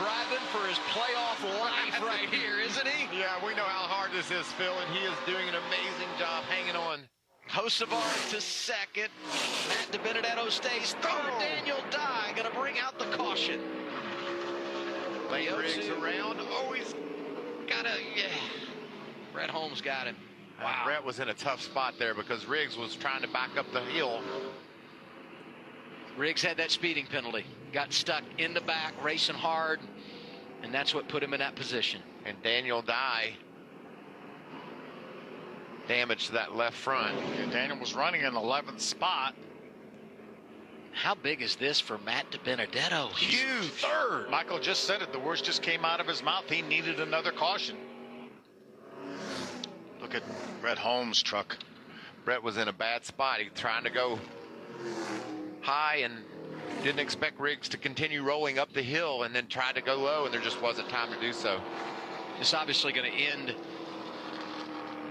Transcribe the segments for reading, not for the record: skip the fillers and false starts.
striving for his playoff life right here, isn't he? Yeah, we know how hard this is, Phil, and he is doing an amazing job hanging on. Josevar to second. Matt DiBenedetto stays third. Daniel Dye going to bring out the caution. Lane Riggs around. Oh, he's got a, yeah. Brett Holmes got him. Wow. Brett was in a tough spot there because Riggs was trying to back up the hill. Riggs had that speeding penalty. Got stuck in the back, racing hard, and that's what put him in that position. And Daniel Dye damage to that left front. And Daniel was running in 11th spot. How big is this for Matt DiBenedetto? Huge. Third. Michael just said it. The words just came out of his mouth. He needed another caution. Look at Brett Holmes' truck. Brett was in a bad spot. He trying to go high and didn't expect Riggs to continue rolling up the hill, and then tried to go low, and there just wasn't time to do so. It's obviously going to end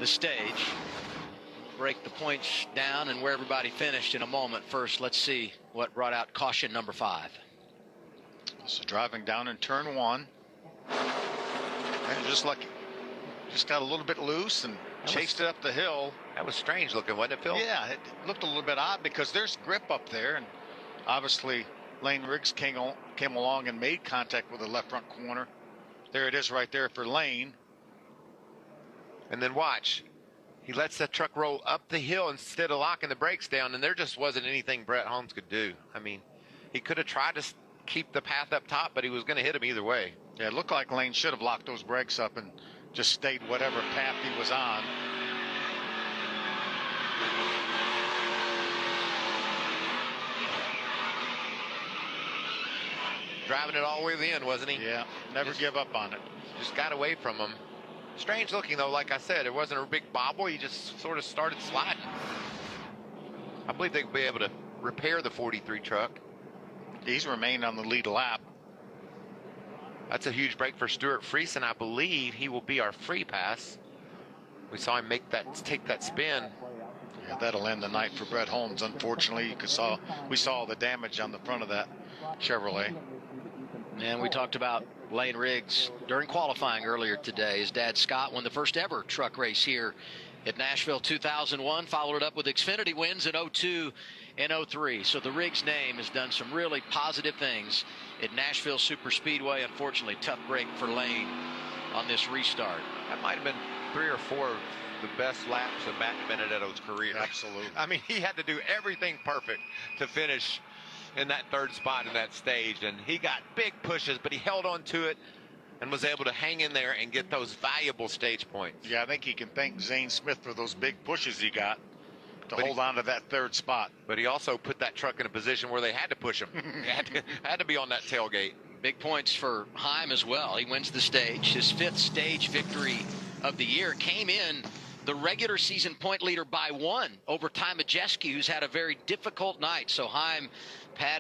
the stage, break the points down, and where everybody finished in a moment. First, let's see what brought out caution number 5. So driving down in turn 1, and just got a little bit loose and chased it up the hill. That was strange looking, wasn't it, Phil? Yeah, it looked a little bit odd because there's grip up there, and obviously Lane Riggs came along and made contact with the left front corner. There it is right there for Lane. And then watch. He lets that truck roll up the hill instead of locking the brakes down, and there just wasn't anything Brett Holmes could do. I mean, he could have tried to keep the path up top, but he was going to hit him either way. Yeah, it looked like Lane should have locked those brakes up and just stayed whatever path he was on. Driving it all the way to the end, wasn't he? Yeah, never give up on it. Just got away from him. Strange looking, though, like I said. It wasn't a big bobble. He just sort of started sliding. I believe they'll be able to repair the 43 truck. He's remained on the lead lap. That's a huge break for Stuart Friesen. I believe he will be our free pass. We saw him take that spin. Yeah, that'll end the night for Brett Holmes. Unfortunately, we saw the damage on the front of that Chevrolet. And we talked about Lane Riggs during qualifying earlier today. His dad, Scott, won the first ever truck race here at Nashville 2001, followed it up with Xfinity wins in 02 and 03. So the Riggs name has done some really positive things at Nashville Super Speedway. Unfortunately, tough break for Lane on this restart. That might have been 3 or 4 of the best laps of Matt DiBenedetto's career. Absolutely. I mean, he had to do everything perfect to finish in that 3rd spot in that stage, and he got big pushes, but he held on to it and was able to hang in there and get those valuable stage points. Yeah, I think he can thank Zane Smith for those big pushes he got to hold on to that 3rd spot. But he also put that truck in a position where they had to push him. had to be on that tailgate. Big points for Heim as well. He wins the stage. His 5th stage victory of the year. Came in the regular season point leader by 1 over Ty Majeski, who's had a very difficult night. So Heim padded